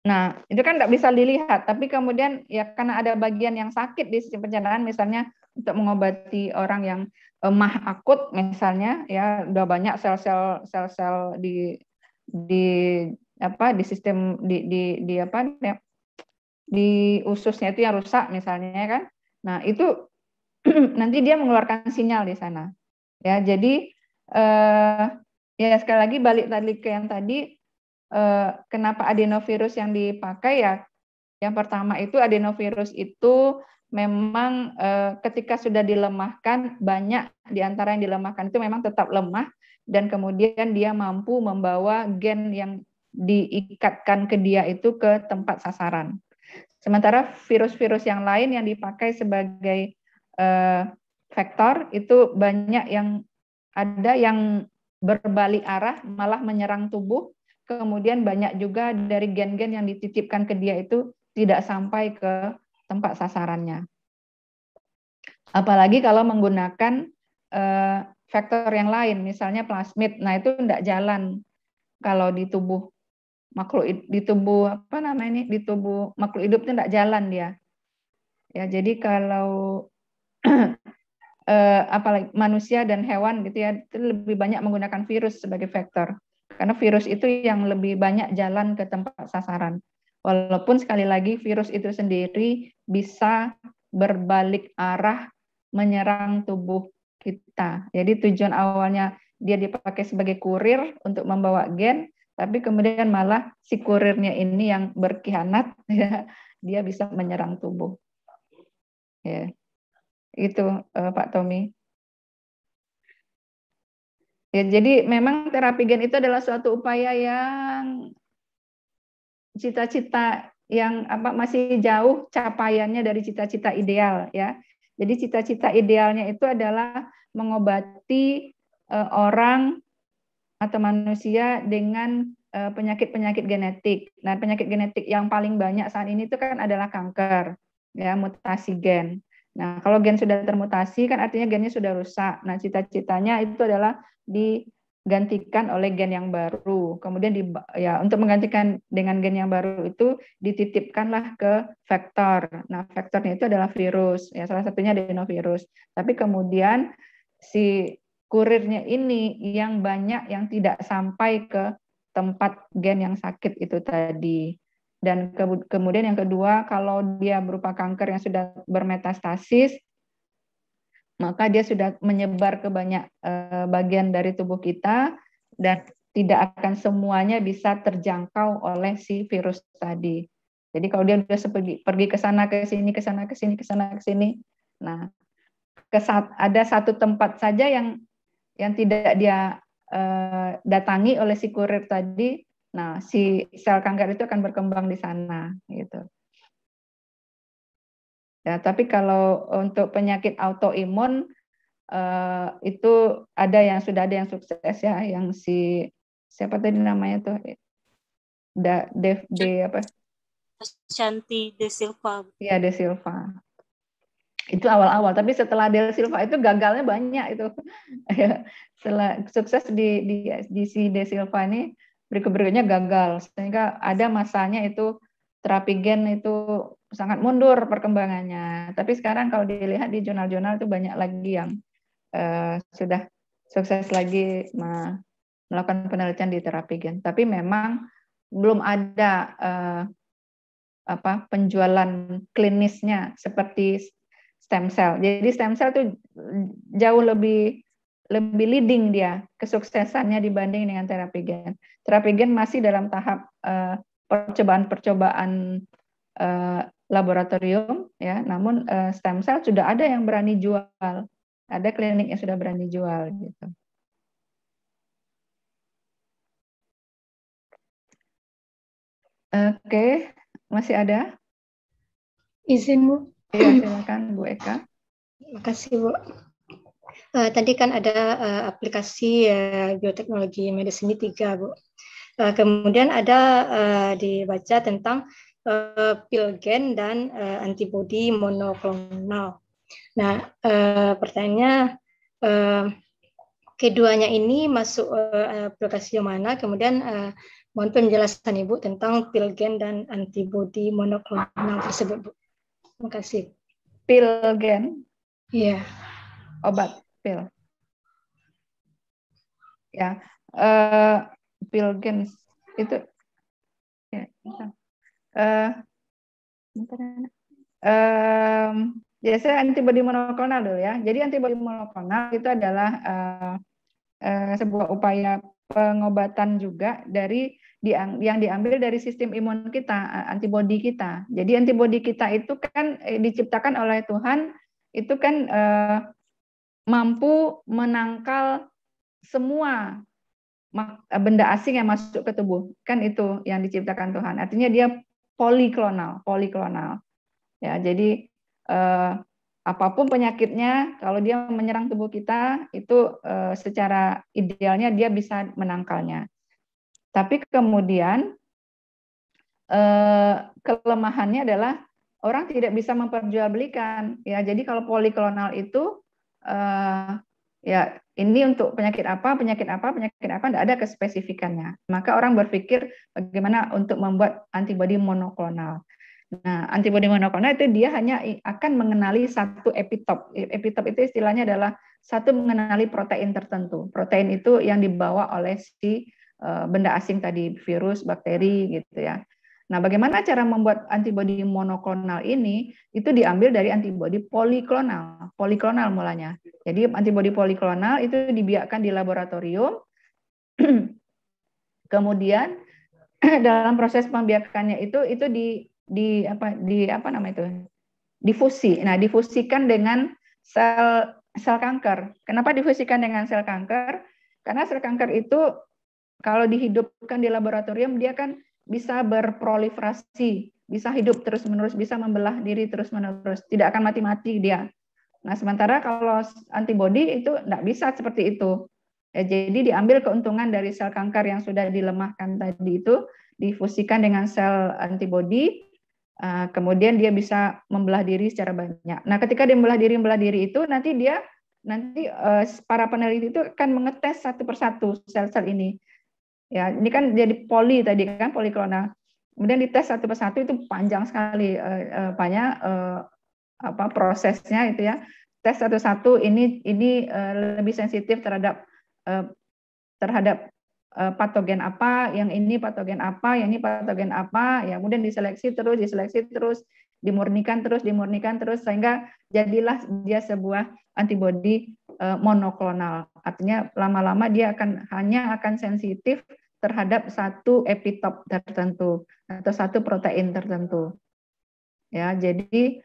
Nah, itu kan tidak bisa dilihat, tapi kemudian ya karena ada bagian yang sakit di sistem pencernaan, misalnya untuk mengobati orang yang mah akut misalnya, ya udah banyak sel-sel di apa di sistem di apa di ususnya itu yang rusak misalnya kan. Nah, itu nanti dia mengeluarkan sinyal di sana. Ya, jadi ya sekali lagi balik tadi ke yang tadi, kenapa adenovirus yang dipakai ya? Yang pertama itu adenovirus itu memang ketika sudah dilemahkan, banyak di antara yang dilemahkan itu memang tetap lemah dan kemudian dia mampu membawa gen yang diikatkan ke dia itu ke tempat sasaran. Sementara virus-virus yang lain yang dipakai sebagai vektor itu banyak yang ada yang berbalik arah malah menyerang tubuh, kemudian banyak juga dari gen-gen yang dititipkan ke dia itu tidak sampai ke tempat sasarannya. Apalagi kalau menggunakan vektor yang lain, misalnya plasmid, nah itu tidak jalan kalau di tubuh makhluk, di tubuh apa namanya ini, di tubuh makhluk hidup itu tidak jalan dia. Ya, jadi kalau apalagi manusia dan hewan gitu ya, itu lebih banyak menggunakan virus sebagai vektor. Karena virus itu yang lebih banyak jalan ke tempat sasaran. Walaupun sekali lagi virus itu sendiri bisa berbalik arah menyerang tubuh kita. Jadi tujuan awalnya dia dipakai sebagai kurir untuk membawa gen, tapi kemudian malah si kurirnya ini yang berkhianat, ya, dia bisa menyerang tubuh. Ya. Itu Pak Tommy. Ya, jadi memang terapi gen itu adalah suatu upaya yang cita-cita yang apa masih jauh capaiannya dari cita-cita ideal ya. Jadi cita-cita idealnya itu adalah mengobati orang atau manusia dengan penyakit-penyakit genetik. Nah, penyakit genetik yang paling banyak saat ini itu kan adalah kanker, ya, mutasi gen. Nah, kalau gen sudah termutasi kan artinya gennya sudah rusak. Nah, cita-citanya itu adalah digantikan oleh gen yang baru. Kemudian ya untuk menggantikan dengan gen yang baru itu dititipkanlah ke vektor. Nah, vektornya itu adalah virus, ya salah satunya adenovirus. Tapi kemudian si kurirnya ini yang banyak yang tidak sampai ke tempat gen yang sakit itu tadi. Dan kemudian yang kedua, kalau dia berupa kanker yang sudah bermetastasis, maka dia sudah menyebar ke banyak bagian dari tubuh kita dan tidak akan semuanya bisa terjangkau oleh si virus tadi. Jadi kalau dia sudah pergi ke sana ke sini ke sana ke sini ke sana ke sini, nah ada satu tempat saja yang tidak dia datangi oleh si kurir tadi, nah si sel kanker itu akan berkembang di sana gitu. Ya, tapi kalau untuk penyakit autoimun itu ada yang sudah ada yang sukses ya, yang si siapa tadi namanya tuh apa? Shanti De Silva. Iya, De Silva. Itu awal-awal, tapi setelah De Silva itu gagalnya banyak itu. Setelah sukses di si De Silva ini, berikutnya gagal, sehingga ada masanya itu terapi gen itu sangat mundur perkembangannya. Tapi sekarang kalau dilihat di jurnal-jurnal itu banyak lagi yang sudah sukses lagi melakukan penelitian di terapi gen. Tapi memang belum ada penjualan klinisnya seperti stem cell. Jadi stem cell itu jauh lebih leading dia kesuksesannya dibanding dengan terapi gen. Terapi gen masih dalam tahap percobaan-percobaan laboratorium ya. Namun stem cell sudah ada yang berani jual. Ada klinik yang sudah berani jual gitu. Oke, masih ada? Izin, Bu. Iya, silakan Bu Eka. Makasih, Bu. Tadi kan ada aplikasi bioteknologi medicine 3, Bu. Kemudian ada dibaca tentang pil gen dan antibodi monoklonal. Nah, pertanyaannya, keduanya ini masuk aplikasi yang mana? Kemudian mohon penjelasan Ibu tentang pil gen dan antibodi monoklonal tersebut, Bu. Terima kasih. Pil gen? Iya. Obat, pil. Ya, pil gen itu ya. Biasanya antibodi monoklonal dulu ya. Jadi antibodi monoklonal itu adalah sebuah upaya pengobatan juga dari yang diambil dari sistem imun kita, antibodi kita. Jadi antibodi kita itu kan diciptakan oleh Tuhan, itu kan mampu menangkal semua benda asing yang masuk ke tubuh. Kan itu yang diciptakan Tuhan. Artinya dia poliklonal. Ya, jadi apapun penyakitnya, kalau dia menyerang tubuh kita, itu secara idealnya dia bisa menangkalnya. Tapi kemudian kelemahannya adalah orang tidak bisa memperjualbelikan. Ya, jadi kalau poliklonal itu ya ini untuk penyakit apa, tidak ada kespesifikannya. Maka orang berpikir bagaimana untuk membuat antibodi monoklonal. Nah, antibodi monoklonal itu dia hanya akan mengenali satu epitop. Epitop itu istilahnya adalah satu mengenali protein tertentu. Protein itu yang dibawa oleh si benda asing tadi, virus, bakteri gitu ya. Nah, bagaimana cara membuat antibodi monoklonal ini? Itu diambil dari antibodi poliklonal. Poliklonal mulanya. Jadi antibodi poliklonal itu dibiakkan di laboratorium. Kemudian dalam proses pembiakannya itu difusi. Nah, difusikan dengan sel kanker. Kenapa difusikan dengan sel kanker? Karena sel kanker itu kalau dihidupkan di laboratorium dia kan bisa berproliferasi, bisa hidup terus-menerus, bisa membelah diri terus-menerus, tidak akan mati-mati dia. Nah, sementara kalau antibodi itu tidak bisa seperti itu. Ya, jadi diambil keuntungan dari sel kanker yang sudah dilemahkan tadi itu, difusikan dengan sel antibodi, kemudian dia bisa membelah diri secara banyak. Nah, ketika dia membelah diri itu, nanti para peneliti itu akan mengetes satu persatu sel-sel ini. Ya, ini kan jadi poliklonal. Kemudian dites satu persatu itu panjang sekali prosesnya itu ya. Tes satu-satu ini lebih sensitif terhadap patogen apa, yang ini patogen apa, yang ini patogen apa, ya kemudian diseleksi terus, dimurnikan terus, sehingga jadilah dia sebuah antibodi monoklonal. Artinya lama-lama dia hanya akan sensitif terhadap satu epitop tertentu atau satu protein tertentu. Ya, jadi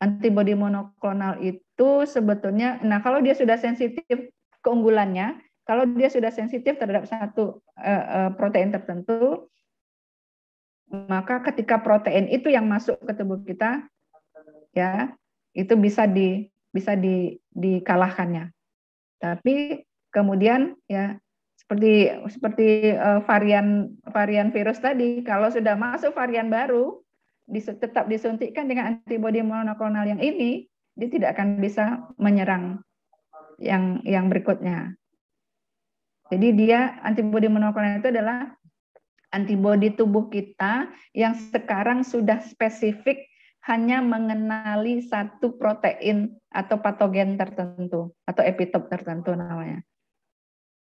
antibodi monoklonal itu sebetulnya, nah kalau dia sudah sensitif keunggulannya, kalau dia sudah sensitif terhadap satu protein tertentu, maka ketika protein itu yang masuk ke tubuh kita, ya itu bisa dikalahkannya. Tapi kemudian ya seperti varian virus tadi, kalau sudah masuk varian baru, tetap disuntikkan dengan antibodi monoklonal yang ini, dia tidak akan bisa menyerang yang berikutnya. Jadi dia antibodi monoklonal itu adalah antibodi tubuh kita yang sekarang sudah spesifik hanya mengenali satu protein atau patogen tertentu atau epitop tertentu namanya.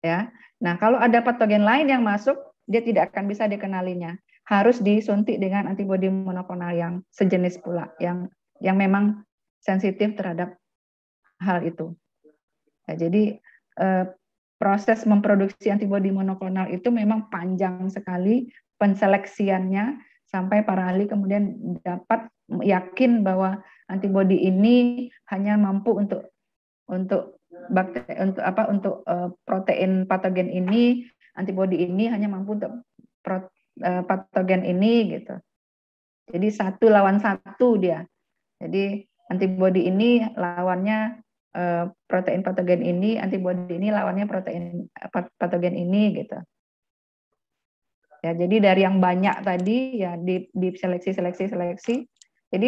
Ya. Nah, kalau ada patogen lain yang masuk, dia tidak akan bisa dikenalinya. Harus disuntik dengan antibodi monoklonal yang sejenis pula, yang memang sensitif terhadap hal itu. Ya, jadi proses memproduksi antibodi monoklonal itu memang panjang sekali penseleksiannya sampai para ahli kemudian dapat yakin bahwa antibodi ini hanya mampu untuk protein patogen ini, antibodi ini hanya mampu untuk patogen ini gitu. Jadi 1 lawan 1 dia. Jadi antibodi ini lawannya protein patogen ini, antibodi ini lawannya protein patogen ini gitu. Ya, jadi dari yang banyak tadi ya di seleksi. Jadi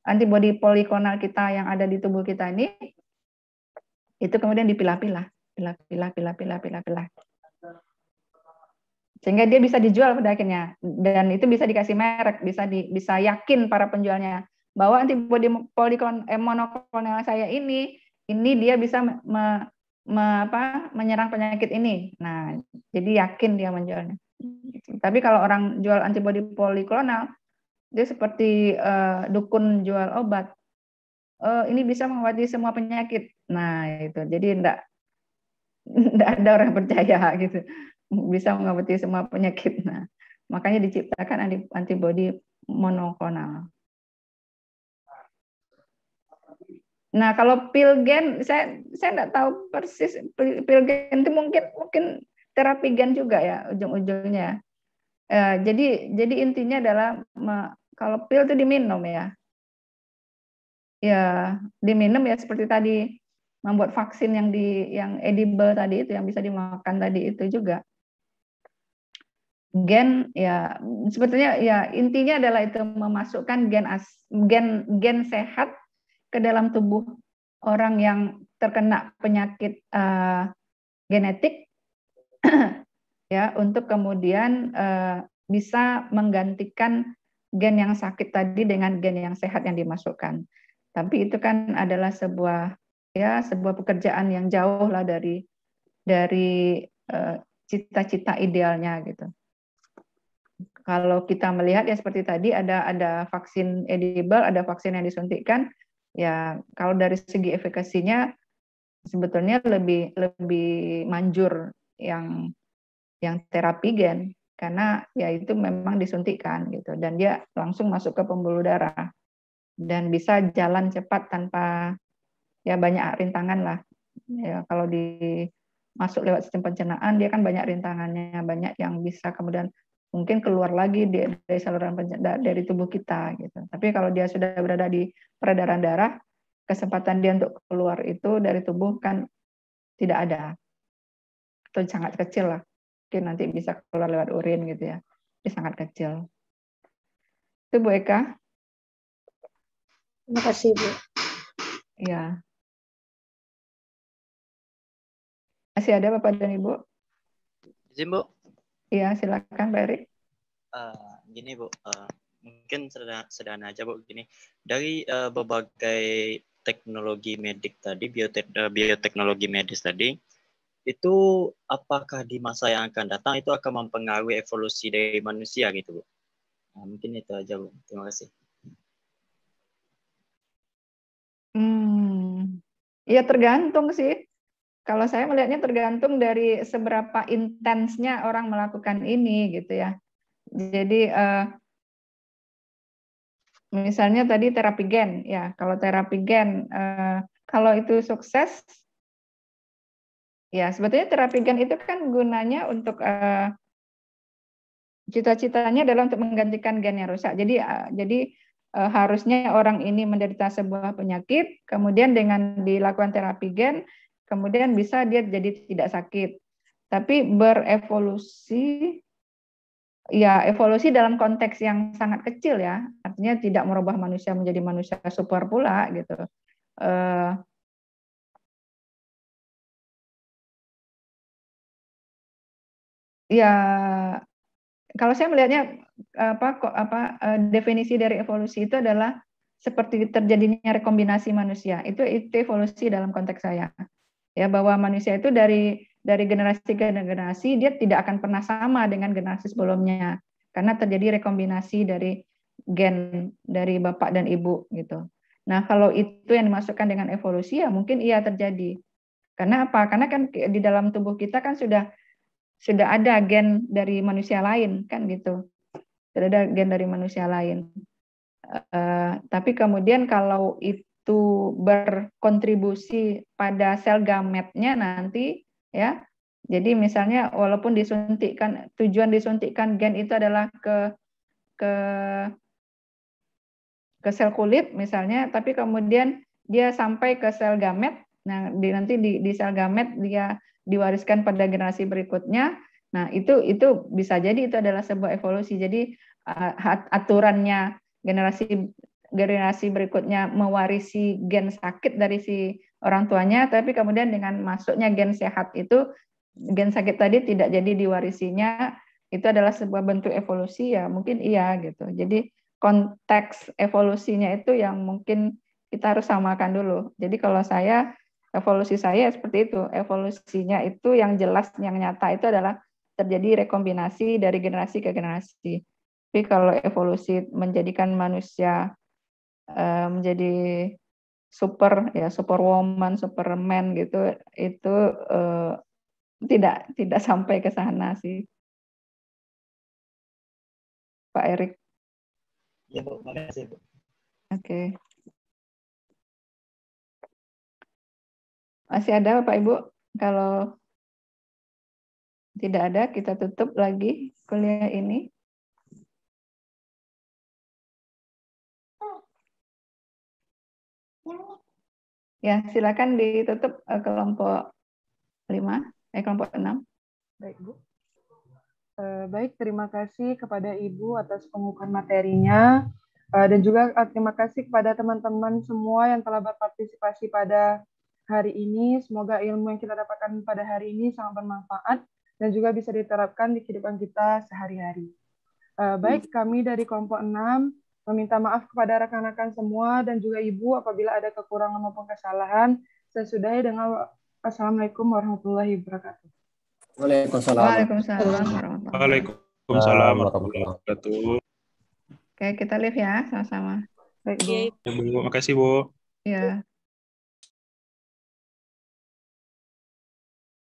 antibodi poliklonal kita yang ada di tubuh kita ini itu kemudian dipilah-pilah. Sehingga dia bisa dijual pada akhirnya, dan itu bisa dikasih merek, bisa yakin para penjualnya bahwa antibodi monoklonal saya ini dia bisa menyerang penyakit ini. Nah, jadi yakin dia menjualnya. Tapi kalau orang jual antibodi poliklonal, dia seperti dukun jual obat. Ini bisa mengobati semua penyakit. Nah, itu. Jadi enggak ada orang percaya gitu. Bisa mengobati semua penyakit. Nah, makanya diciptakan antibodi monoklonal. Nah, kalau pilgen, saya enggak tahu persis pilgen itu mungkin terapi gen juga ya ujung-ujungnya. Jadi intinya adalah kalau pil itu diminum ya. Ya, diminum ya seperti tadi membuat vaksin yang edible tadi itu yang bisa dimakan tadi itu juga. Gen ya sebetulnya ya intinya adalah itu memasukkan gen sehat ke dalam tubuh orang yang terkena penyakit genetik ya untuk kemudian bisa menggantikan gen yang sakit tadi dengan gen yang sehat yang dimasukkan. Tapi itu kan adalah sebuah pekerjaan yang jauh lah dari cita-cita idealnya gitu. Kalau kita melihat ya seperti tadi ada vaksin edible, ada vaksin yang disuntikkan. Ya kalau dari segi efikasinya sebetulnya lebih manjur yang terapi gen karena ya itu memang disuntikkan gitu dan dia langsung masuk ke pembuluh darah dan bisa jalan cepat tanpa ya banyak rintangan lah. Ya kalau masuk lewat sistem pencernaan dia kan banyak rintangannya, banyak yang bisa kemudian mungkin keluar lagi dari saluran dari tubuh kita gitu. Tapi kalau dia sudah berada di peredaran darah, kesempatan dia untuk keluar itu dari tubuh kan tidak ada. Atau sangat kecil lah. Mungkin nanti bisa keluar lewat urin gitu ya. Ini sangat kecil. Itu Bu Eka. Terima kasih, Bu. Ya. Masih ada Bapak dan Ibu? Izin, Bu. Iya, silakan Pak Erik. Gini, Bu. Mungkin sederhana aja, Bu. Gini, dari berbagai teknologi medik tadi, bioteknologi medis tadi, itu apakah di masa yang akan datang itu akan mempengaruhi evolusi dari manusia gitu, Bu? Nah, mungkin itu aja, Bu. Terima kasih. Ya tergantung sih. Kalau saya melihatnya tergantung dari seberapa intensnya orang melakukan ini gitu ya. Jadi misalnya tadi terapi gen ya. Kalau terapi gen kalau itu sukses ya sebetulnya terapi gen itu kan gunanya untuk cita-citanya adalah untuk menggantikan gen yang rusak. Jadi harusnya orang ini menderita sebuah penyakit, kemudian dengan dilakukan terapi gen, kemudian bisa dia jadi tidak sakit. Tapi berevolusi, ya evolusi dalam konteks yang sangat kecil ya, artinya tidak merubah manusia menjadi manusia super pula gitu. Ya kalau saya melihatnya definisi dari evolusi itu adalah seperti terjadinya rekombinasi manusia. Itu evolusi dalam konteks saya. Ya bahwa manusia itu dari generasi ke generasi dia tidak akan pernah sama dengan generasi sebelumnya karena terjadi rekombinasi dari gen dari bapak dan ibu gitu. Nah, kalau itu yang dimasukkan dengan evolusi ya mungkin iya terjadi. Karena apa? Karena kan di dalam tubuh kita kan sudah ada gen dari manusia lain kan gitu. Sudah ada gen dari manusia lain. Tapi kemudian kalau itu berkontribusi pada sel gametnya nanti ya Jadi misalnya walaupun disuntikkan, tujuan disuntikkan gen itu adalah ke sel kulit misalnya, tapi kemudian dia sampai ke sel gamet. Nah, nanti di sel gamet dia diwariskan pada generasi berikutnya. Nah, itu bisa jadi itu adalah sebuah evolusi. Jadi aturannya generasi berikutnya mewarisi gen sakit dari si orang tuanya, tapi kemudian dengan masuknya gen sehat itu, gen sakit tadi tidak jadi diwarisinya, itu adalah sebuah bentuk evolusi ya, mungkin iya gitu. Jadi konteks evolusinya itu yang mungkin kita harus samakan dulu. Jadi kalau evolusi saya seperti itu, evolusinya itu yang jelas, yang nyata itu adalah terjadi rekombinasi dari generasi ke generasi. Tapi kalau evolusi menjadikan manusia menjadi superwoman, superman gitu, itu tidak sampai ke sana sih, Pak Erik. Ya Bu, makasih Bu. Oke. Masih ada Bapak Ibu? Kalau tidak ada, kita tutup lagi kuliah ini. Ya, silakan ditutup kelompok 5, kelompok 6. Baik, Bu. Baik, terima kasih kepada Ibu atas pembukaan materinya, dan juga terima kasih kepada teman-teman semua yang telah berpartisipasi pada hari ini. Semoga ilmu yang kita dapatkan pada hari ini sangat bermanfaat dan juga bisa diterapkan di kehidupan kita sehari-hari. Baik, kami dari kelompok 6 meminta maaf kepada rekan-rekan semua dan juga Ibu apabila ada kekurangan maupun kesalahan. Saya sudahi dengan Assalamualaikum warahmatullahi wabarakatuh. Waalaikumsalam. Waalaikumsalam warahmatullahi wabarakatuh. Oke, kita live ya sama-sama. Baik, Bu. Ya, Bu. Makasih, Bu. Ya.